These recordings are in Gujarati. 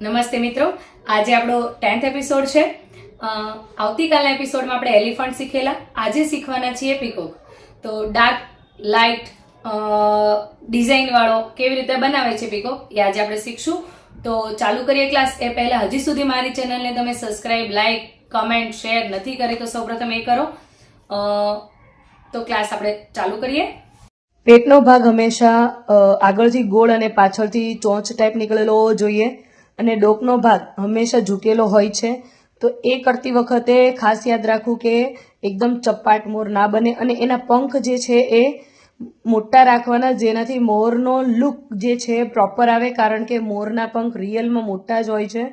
નમસ્તે મિત્રો, આજે આપણો 10th એપિસોડ છે. આવતીકાલના એપિસોડમાં આપણે એલિફન્ટ શીખેલા. આજે શીખવાના છીએ પીકોક. તો ડાર્ક લાઇટ ડિઝાઇન વાળો કેવી રીતે બનાવે છે પીકોક એ આજે આપણે શીખશું. તો ચાલુ કરીએ ક્લાસ. એ પહેલા હજી સુધી મારી ચેનલને તમે સબસ્ક્રાઇબ, લાઇક, કમેન્ટ, શેર નથી કરી તો સૌપ્રથમ એ કરો. તો ક્લાસ આપણે ચાલુ કરીએ. પેટનો ભાગ હંમેશા આગળથી ગોળ અને પાછળથી ચોંચ ટાઈપ નીકળેલો હોવો જોઈએ અને ડોકનો ભાગ હંમેશા ઝૂકેલો હોય છે. તો એ કરતી વખતે ખાસ યાદ રાખવું કે એકદમ ચપ્પાટ મોર ના બને અને એના પંખ જે છે એ મોટા રાખવાના, જેનાથી મોરનો લુક જે છે પ્રોપર આવે, કારણ કે મોરના પંખ રિયલમાં મોટા જ હોય છે.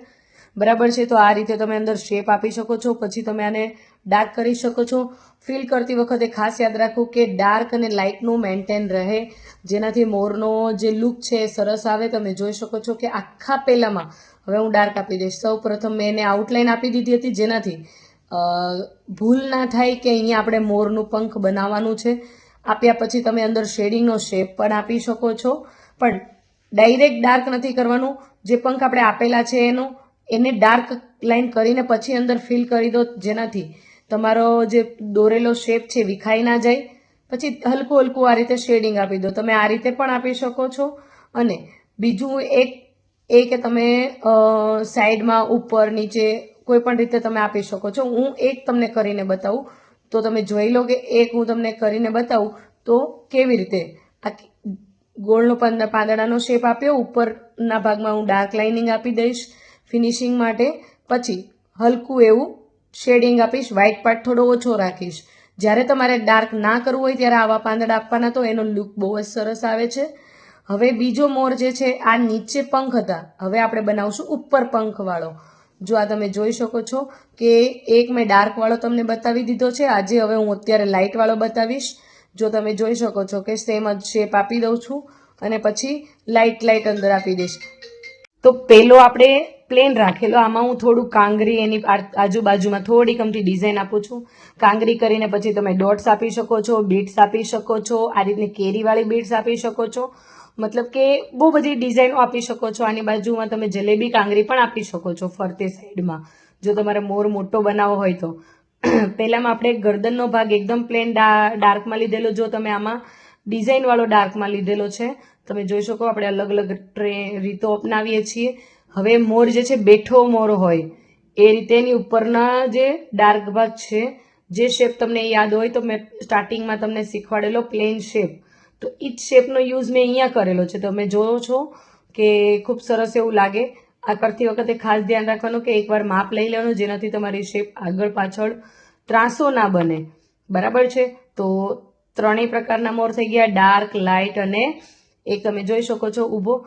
બરાબર છે. તો આ રીતે તમે અંદર શેપ આપી શકો છો. પછી તમે આને ડાર્ક કરી શકો છો. ફિલ કરતી વખતે ખાસ યાદ રાખવું કે ડાર્ક અને લાઇટનું મેન્ટેન રહે, જેનાથી મોરનો જે લુક છે એ સરસ આવે. તમે જોઈ શકો છો કે આખા પેલામાં હવે હું ડાર્ક આપી દઈશ. સૌ પ્રથમ મેં એને આઉટલાઇન આપી દીધી હતી, જેનાથી ભૂલ ના થાય કે અહીંયા આપણે મોરનું પંખ બનાવવાનું છે. આપ્યા પછી તમે અંદર શેડિંગનો શેપ પણ આપી શકો છો, પણ ડાયરેક્ટ ડાર્ક નથી કરવાનું. જે પંખ આપણે આપેલા છે એને ડાર્ક લાઇન કરીને પછી અંદર ફિલ કરી દો, જેનાથી તમારો જે દોરેલો શેપ છે વિખાઈ ના જાય. પછી હલકું હલકું આ રીતે શેડિંગ આપી દો. તમે આ રીતે પણ આપી શકો છો. અને બીજું એ કે તમે સાઈડમાં ઉપર નીચે કોઈ પણ રીતે તમે આપી શકો છો. હું એક તમને કરીને બતાવું તો તમે જોઈ લો કે એક હું તમને કરીને બતાવું તો કેવી રીતે આ ગોળનો પાંદડાનો શેપ આપ્યો. ઉપરના ભાગમાં હું ડાર્ક લાઇનિંગ આપી દઈશ ફિનિશિંગ માટે. પછી હલકું એવું શેડિંગ આપીશ, વ્હાઇટ પાર્ટ થોડો ઓછો રાખીશ. જ્યારે તમારે ડાર્ક ના કરવું હોય ત્યારે આવા પાંદડા આપવાના, તો એનો લુક બહુ જ સરસ આવે છે. હવે બીજો મોર જે છે, આ નીચે પંખ હતા, હવે આપણે બનાવશું ઉપર પંખ વાળો. જો આ તમે જોઈ શકો છો કે એક મેં ડાર્ક વાળો તમને બતાવી દીધો છે. આજે હવે હું અત્યારે લાઇટ વાળો બતાવીશ. જો તમે જોઈ શકો છો કે સેમ જ શેપ આપી દઉં છું અને પછી લાઇટ અંદર આપી દઈશ. તો પેલો આપણે પ્લેન રાખેલો, આમાં હું થોડું કાંગરી એની આજુબાજુમાં થોડી કમથી ડિઝાઇન આપું છું. કાંગરી કરીને પછી તમે ડોટ્સ આપી શકો છો, બીટ્સ આપી શકો છો, આ રીતની કેરીવાળી બીટ્સ આપી શકો છો. મતલબ કે બહુ બધી ડિઝાઇનો આપી શકો છો. આની બાજુમાં તમે જલેબી કાંગરી પણ આપી શકો છો ફરતે સાઈડમાં, જો તમારે મોર મોટો બનાવવો હોય તો. પહેલામાં આપણે ગરદનનો ભાગ એકદમ પ્લેન ડાર્કમાં લીધેલો. જો તમે આમાં ડિઝાઇનવાળો ડાર્કમાં લીધેલો છે, તમે જોઈ શકો આપણે અલગ અલગ રીતો અપનાવીએ છીએ. હવે મોર જે છે બેઠો મોર હોય એ રીતે એની ઉપરના જે ડાર્ક ભાગ છે, જે શેપ તમને યાદ હોય તો મેં સ્ટાર્ટિંગમાં તમને શીખવાડેલો પ્લેન શેપ, તો એ જ શેપનો યુઝ મેં અહીંયા કરેલો છે. તમે જોવો છો કે ખૂબ સરસ એવું લાગે. આ કરતી વખતે ખાસ ધ્યાન રાખવાનું કે એકવાર માપ લઈ લેવાનું, જેનાથી તમારી શેપ આગળ પાછળ ત્રાસો ના બને. બરાબર છે. તો ત્રણેય પ્રકારના મોર થઈ ગયા, ડાર્ક, લાઇટ અને એક તમે જોઈ શકો છો ઊભો,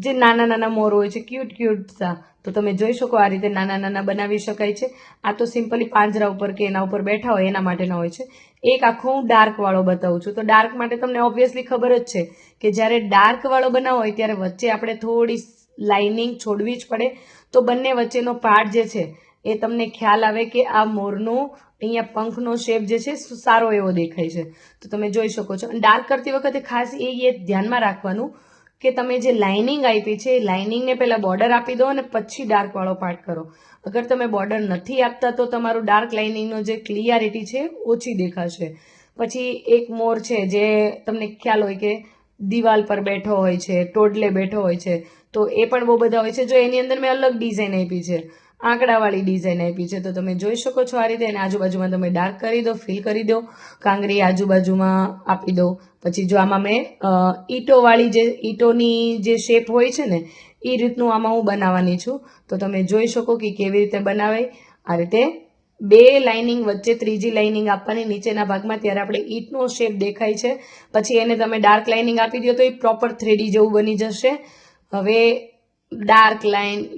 જે નાના નાના મોર હોય છે, ક્યુટ સા. તો તમે જોઈ શકો આ રીતે નાના નાના બનાવી શકાય છે. આ તો સિમ્પલી પાંજરા ઉપર કે એના ઉપર બેઠા હોય એના માટેના હોય છે. એક આખો હું ડાર્ક વાળો બતાવું છું. તો ડાર્ક માટે તમને ઓબ્વિયસલી ખબર જ છે કે જ્યારે ડાર્ક વાળો બનાવો હોય ત્યારે વચ્ચે આપણે થોડી લાઇનિંગ છોડવી જ પડે, તો બંને વચ્ચેનો પાર્ટ જે છે એ તમને ખ્યાલ આવે કે આ મોરનો અહીંયા પંખનો શેપ જે છે સારો એવો દેખાય છે. તો તમે જોઈ શકો છો. ડાર્ક કરતી વખતે ખાસ એ ધ્યાનમાં રાખવાનું કે તમે જે લાઇનિંગ આપી છે એ લાઇનિંગને પહેલાં બોર્ડર આપી દો અને પછી ડાર્કવાળો પાર્ટ કરો. અગર તમે બોર્ડર નથી આપતા તો તમારું ડાર્ક લાઇનિંગનો જે ક્લિયરિટી છે ઓછી દેખાશે. પછી એક મોર છે જે તમને ખ્યાલ હોય કે દિવાલ પર બેઠો હોય છે, ટોડલે બેઠો હોય છે, તો એ પણ બહુ બધા હોય છે. જો એની અંદર મેં અલગ ડિઝાઇન આપી છે, આંકડાવાળી ડિઝાઇન આપી છે, તો તમે જોઈ શકો છો આ રીતે. અને આજુબાજુમાં તમે ડાર્ક કરી દો, ફિલ કરી દો, કાંગરી આજુબાજુમાં આપી દો. પછી જો આમાં મેં ઈંટોની જે શેપ હોય છે ને એ રીતનું આમાં હું બનાવવાની છું. તો તમે જોઈ શકો કે કેવી રીતે બનાવાય. આ રીતે બે લાઇનિંગ વચ્ચે ત્રીજી લાઇનિંગ આપવાની નીચેના ભાગમાં, ત્યારે આપણે ઈંટનો શેપ દેખાય છે. પછી એને તમે ડાર્ક લાઇનિંગ આપી દો તો એ પ્રોપર 3D જેવું બની જશે. હવે ડાર્ક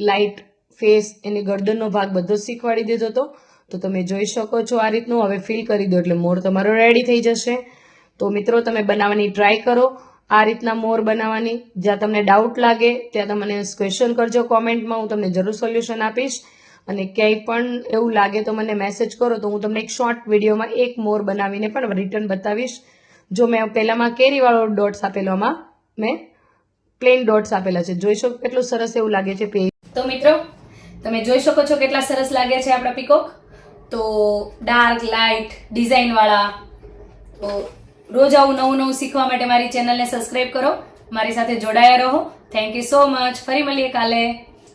લાઇટ ફેસ, એની ગરદનનો ભાગ બધો શીખવાડી દીધો હતો. તો તમે જોઈ શકો છો આ રીતનું. હવે ફિલ કરી દો એટલે મોર તમારો રેડી થઈ જશે. તો મિત્રો તમે બનાવવાની ટ્રાય કરો આ રીતના મોર બનાવવાની. જ્યાં તમને ડાઉટ લાગે ત્યાં તમે મને ક્વેશ્ચન કરજો કોમેન્ટમાં, હું તમને જરૂર સોલ્યુશન આપીશ. અને ક્યાંય પણ એવું લાગે તો મને મેસેજ કરો, તો હું તમને એક શોર્ટ વિડીયોમાં એક મોર બનાવીને પણ રિટર્ન બતાવીશ. જો મેં પહેલામાં કેરીવાળો ડોટ્સ આપેલોમાં મેં પ્લેન ડોટ્સ આપેલા છે, જોઈ શકો કેટલું સરસ એવું લાગે છે પેજ. તો મિત્રો તમે જોઈ શકો છો કેટલા સરસ લાગે છે આપણા પીકોક. તો ડાર્ક લાઇટ ડિઝાઇનવાળા. તો રોજ આવું નવું નવું શીખવા માટે મારી ચેનલને સબસ્ક્રાઈબ કરો, મારી સાથે જોડાયા રહો. Thank you so much. ફરી મળીએ કાલે.